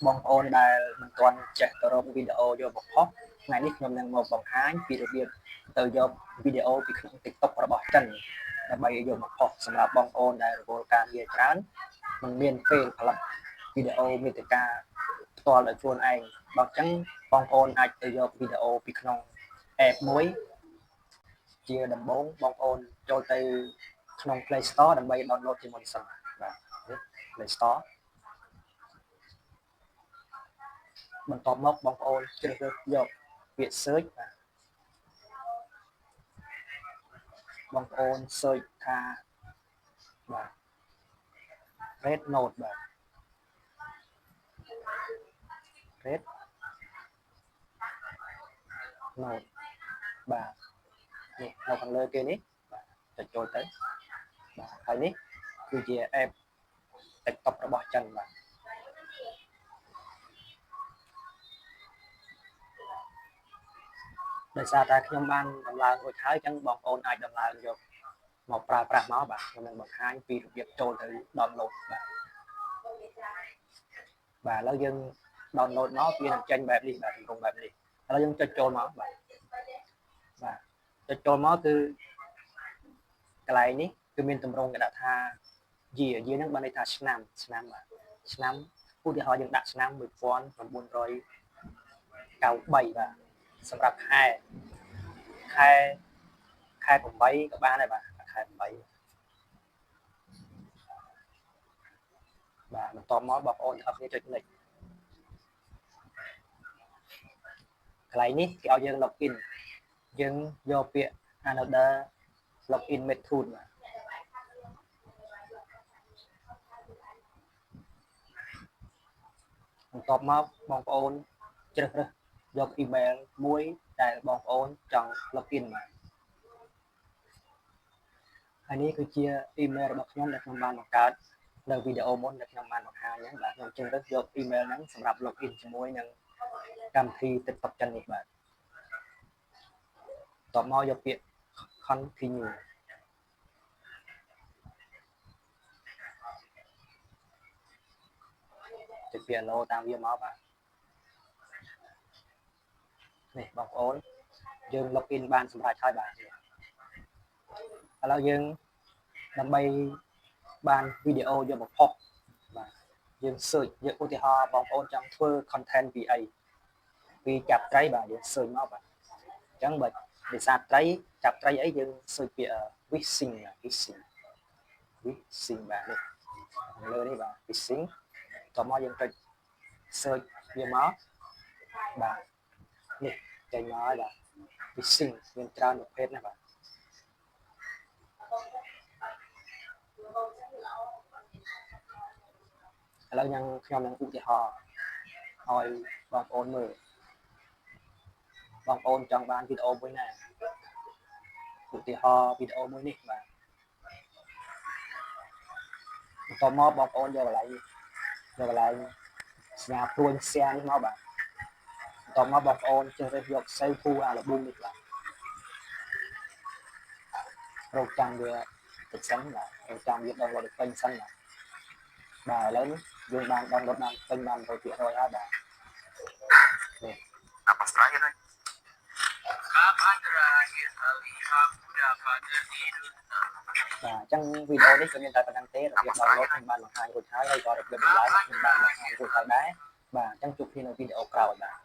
បងប្អូនដែលមិនទាន់ចេះទៅរកវីដេអូយកមកផុសថ្ងៃនេះខ្ញុំនឹងមកបង្ហាញពីរបៀបទៅយកវីដេអូពីក្នុង TikTok របស់ចិនដើម្បីយកមកផុសសម្រាប់បងប្អូនដែលរវល់ការងារច្រើនមិនមានពេលផលិតវីដេអូមាតិកាផ្ទាល់ដោយខ្លួនឯងបើអញ្ចឹងបងប្អូនអាចទៅយកវីដេអូពីក្នុង app មួយជាដំបូងបងប្អូនចូលទៅក្នុង Play Store ដើម្បី download ជាមុនសិនបាទ Play Store បន្ទាប់មកបងប្អូនជ្រើសរើសយកពាក្យ search បាទបងប្អូន search ថាបាទ Red Note បាទ Red Note បាទនេះនៅខាងលើគេនេះបាទចុចចូលទៅបាទហើយនេះគឺជា app TikTok របស់ចិនបាទដោយសារតែខ្ញុំបានដំឡើងរួចហើយអញ្ចឹងបងប្អូនអាចដំឡើងយកមកប្រើប្រាស់មកបាទខ្ញុំនឹងបង្ហាញពីរបៀបចូលទៅ download បាទឥឡូវយើង download មកវានឹងចេញបែបនេះបាទទម្រង់បែបនេះឥឡូវយើងចុចចូលមកបាទចុចចូលមកគឺកន្លែងនេះគឺមានទម្រង់គេដាក់ថា year ហ្នឹងបានន័យថាឆ្នាំបាទឆ្នាំឧទាហរណ៍យើងដាក់ឆ្នាំ1993បាទសម្រាប់ខែ8ក៏បានដែរបាទខែ8បាទបន្ទាប់មកបងប្អូនអរគ្នាចុច next កន្លែងនេះគេឲ្យយើង login យើងយកពាក្យ another login method បាទបន្ទាប់មកបងប្អូនជ្រើសរើសយក email មួយដែលបងប្អូនចង់ login បាទហើយនេះគឺជា email របស់ខ្ញុំដែលខ្ញុំបានបង្កើតនៅវីដេអូមុនដែលខ្ញុំបានបង្ហាញហ្នឹងបាទខ្ញុំជ្រើសរើសយក email ហ្នឹងសម្រាប់ login ជាមួយនឹងកម្មវិធី TikTok ចិននេះបាទបន្ទាប់មកយកពាក្យ continue ចុចពាក្យ allow តាមវាមកបាទនេះបងប្អូនយើង login បានសម្រាប់ហើយបាទឥឡូវយើងដើម្បីបានវីដេអូយកមកផុសបាទយើង search យើងឧទាហរណ៍បងប្អូនចង់ធ្វើ content ពីអីពីចាប់ត្រីបាទយើង search មកបាទអញ្ចឹងបើនេសាទត្រីចាប់ត្រីអីយើង search ពាក្យ fishing បាទនេះលើនេះបាទ fishing តមកយើងចុច search វាមកបាទនេះចេញមកហើយបាទ fishing មានច្រើនប្រភេទណាស់បាទឥឡូវខ្ញុំនឹងឧទាហរណ៍ឲ្យបងប្អូនមើលបងប្អូនចង់បានវីដេអូមួយណាឧទាហរណ៍វីដេអូមួយនេះបាទបន្ទាប់មកបងប្អូនយកកន្លែងសញ្ញាព្រួយ share នេះមកបាទបន្ទាប់មកបងប្អូនជ្រើសរើសយក save full album នេះបាទរកចាំវាតិចសិនបាទរកចាំវា download ពេញសិនបាទឥឡូវនេះយើងបាន download បានពេញបាន 100% ហើយបាទនេះapa terakhir kapan terakhir lihat dapat tidur បាទអញ្ចឹងវីដេអូនេះគឺមានតែប៉ុណ្្នឹងទេរបៀប download ខ្ញុំបានបង្ហាញរួចហើយហើយក៏របៀប download ខ្ញុំបានបង្ហាញរួចហើយដែរបាទអញ្ចឹងជួបគ្នានៅវីដេអូក្រោយបាទ